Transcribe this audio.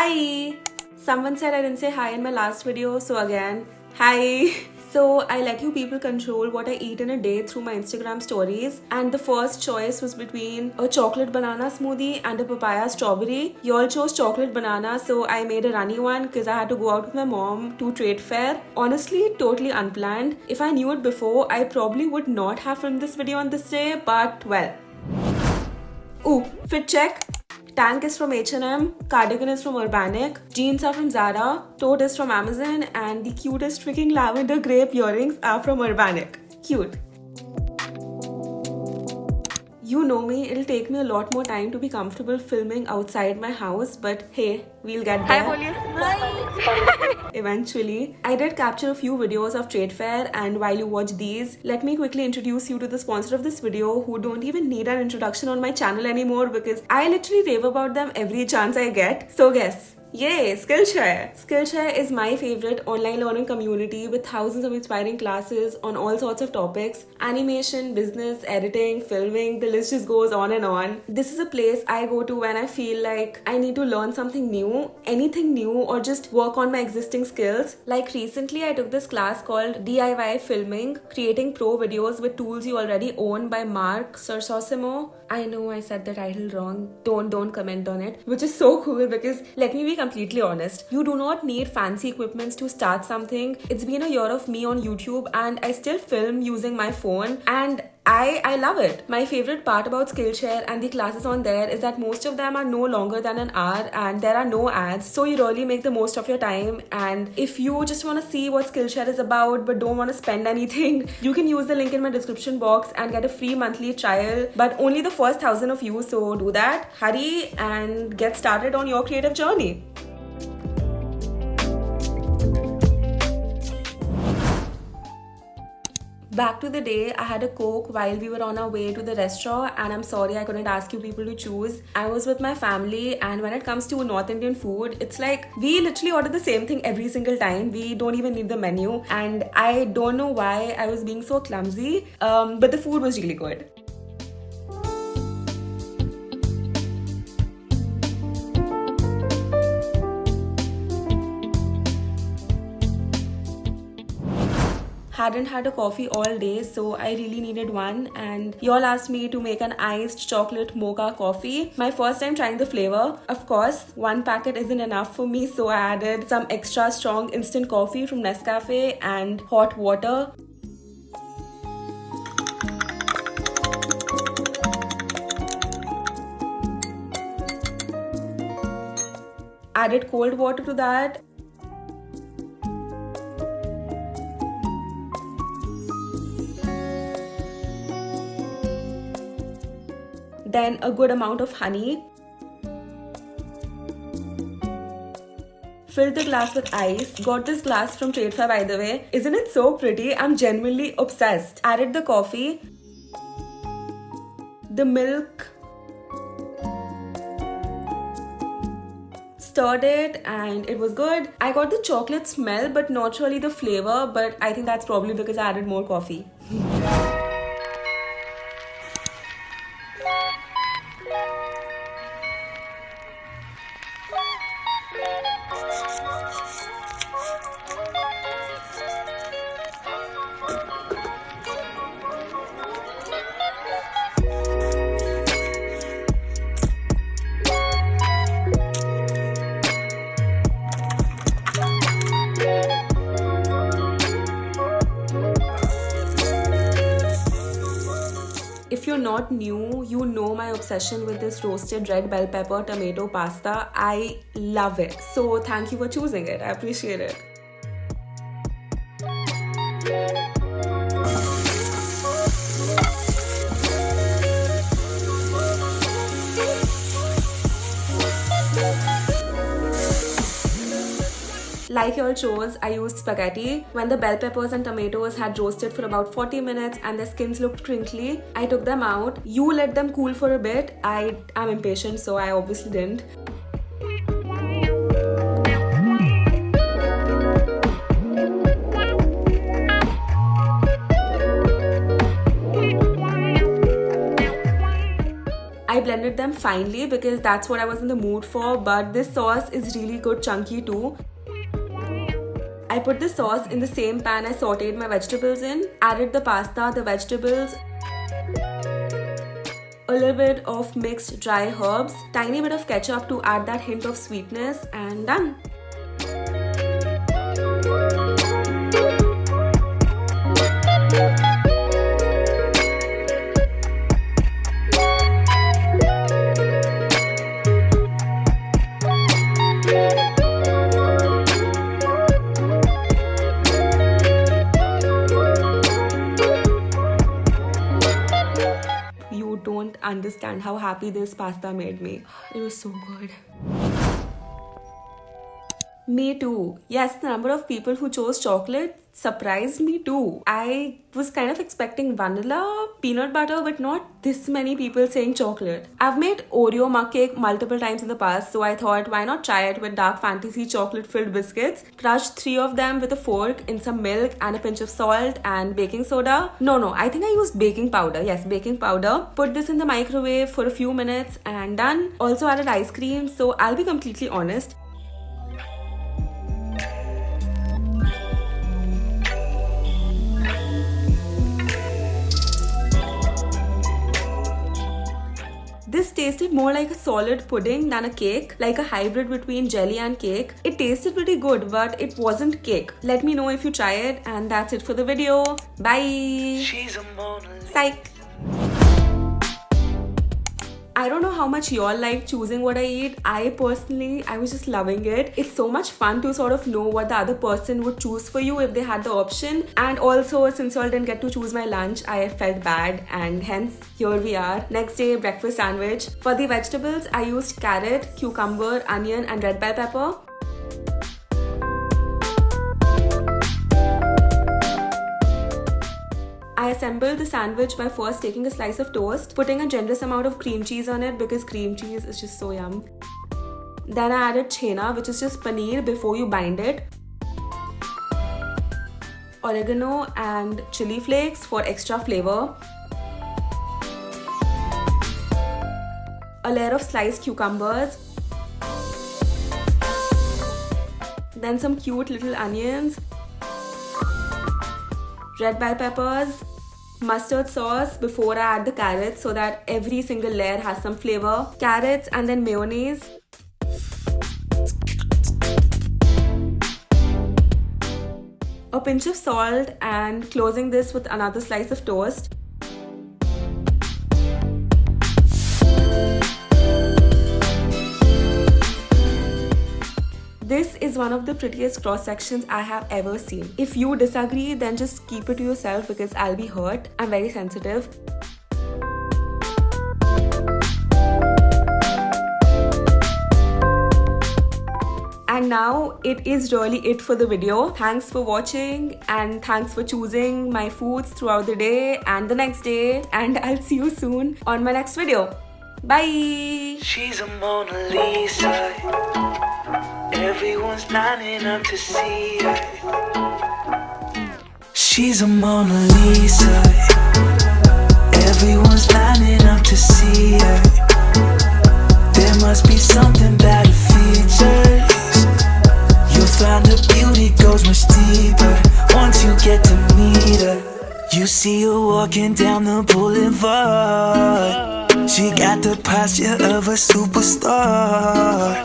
Hi! Someone said I didn't say hi in my last video, so again, hi! So I let you people control what I eat in a day through my Instagram stories, and the first choice was between a chocolate banana smoothie and a papaya strawberry. You all chose chocolate banana, so I made a runny one because I had to go out with my mom to trade fair. Honestly, totally unplanned. If I knew it before, I probably would not have filmed this video on this day, but well. Ooh, fit check. Tank is from H&M, cardigan is from Urbanic, jeans are from Zara, tote is from Amazon, and the cutest freaking lavender grape earrings are from Urbanic. Cute. You know me, it'll take me a lot more time to be comfortable filming outside my house, but hey, we'll get there. Hi. Eventually. I did capture a few videos of trade fair, and while you watch these, let me quickly introduce you to the sponsor of this video who don't even need an introduction on my channel anymore because I literally rave about them every chance I get. So guess. Yay, Skillshare! Skillshare is my favorite online learning community with thousands of inspiring classes on all sorts of topics. Animation, business, editing, filming, the list just goes on and on. This is a place I go to when I feel like I need to learn something new, anything new, or just work on my existing skills. Like recently I took this class called DIY Filming, Creating Pro Videos with Tools You Already Own by Mark Sersosimo. I know I said the title wrong. Don't comment on it. Which is so cool because let me be completely honest. You do not need fancy equipments to start something. It's been a year of me on YouTube and I still film using my phone and I love it. My favorite part about Skillshare and the classes on there is that most of them are no longer than an hour and there are no ads, so you really make the most of your time. And if you just want to see what Skillshare is about but don't want to spend anything, you can use the link in my description box and get a free monthly trial, but only the first 1,000 of you, so do that, hurry and get started on your creative journey. Back to the day, I had a Coke while we were on our way to the restaurant, and I'm sorry I couldn't ask you people to choose. I was with my family, and when it comes to North Indian food, it's like we literally order the same thing every single time. We don't even need the menu, and I don't know why I was being so clumsy, but the food was really good. Hadn't had a coffee all day, so I really needed one, and y'all asked me to make an iced chocolate mocha coffee. My first time trying the flavor. Of course, one packet isn't enough for me, so I added some extra strong instant coffee from Nescafe and hot water. Added cold water to that. Then a good amount of honey. Filled the glass with ice. Got this glass from Trade Fair, by the way. Isn't it so pretty? I'm genuinely obsessed. Added the coffee. The milk. Stirred it and it was good. I got the chocolate smell but not really the flavor, but I think that's probably because I added more coffee. If you're not new, you know my obsession with this roasted red bell pepper tomato pasta. I love it. So thank you for choosing it. I appreciate it. Like y'all chose, I used spaghetti. When the bell peppers and tomatoes had roasted for about 40 minutes and their skins looked crinkly, I took them out. You let them cool for a bit. I am impatient, so I obviously didn't. I blended them finely because that's what I was in the mood for, but this sauce is really good chunky too. I put the sauce in the same pan I sauteed my vegetables in, added the pasta, the vegetables, a little bit of mixed dry herbs, tiny bit of ketchup to add that hint of sweetness, and done. You don't understand how happy this pasta made me. It was so good. Me too. Yes, the number of people who chose chocolate surprised me too. I was kind of expecting vanilla, peanut butter, but not this many people saying chocolate. I've made Oreo mug cake multiple times in the past, so I thought why not try it with dark fantasy chocolate filled biscuits. Crushed 3 of them with a fork in some milk and a pinch of salt and baking soda. No, I think I used baking powder. Yes, baking powder. Put this in the microwave for a few minutes and done. Also added ice cream, so I'll be completely honest. This tasted more like a solid pudding than a cake, like a hybrid between jelly and cake. It tasted pretty good, but it wasn't cake. Let me know if you try it, and that's it for the video. Bye! Psych! I don't know how much y'all like choosing what I eat. I was just loving it. It's so much fun to sort of know what the other person would choose for you if they had the option. And also, since y'all didn't get to choose my lunch, I felt bad, and hence here we are. Next day, breakfast sandwich. For the vegetables, I used carrot, cucumber, onion and red bell pepper. I assembled the sandwich by first taking a slice of toast, putting a generous amount of cream cheese on it because cream cheese is just so yum. Then I added chhena, which is just paneer before you bind it, oregano and chili flakes for extra flavor, a layer of sliced cucumbers, then some cute little onions, red bell peppers, mustard sauce before I add the carrots so that every single layer has some flavor, carrots and then mayonnaise, a pinch of salt, and closing this with another slice of toast. This is one of the prettiest cross sections I have ever seen. If you disagree, then just keep it to yourself because I'll be hurt. I'm very sensitive. And now it is really it for the video. Thanks for watching and thanks for choosing my foods throughout the day and the next day, and I'll see you soon on my next video. Bye! She's a Mona Lisa. Everyone's lining up to see her. She's a Mona Lisa. Everyone's lining up to see her. There must be something about her features. You'll find her beauty goes much deeper once you get to meet her. You see her walking down the boulevard. She got the posture of a superstar.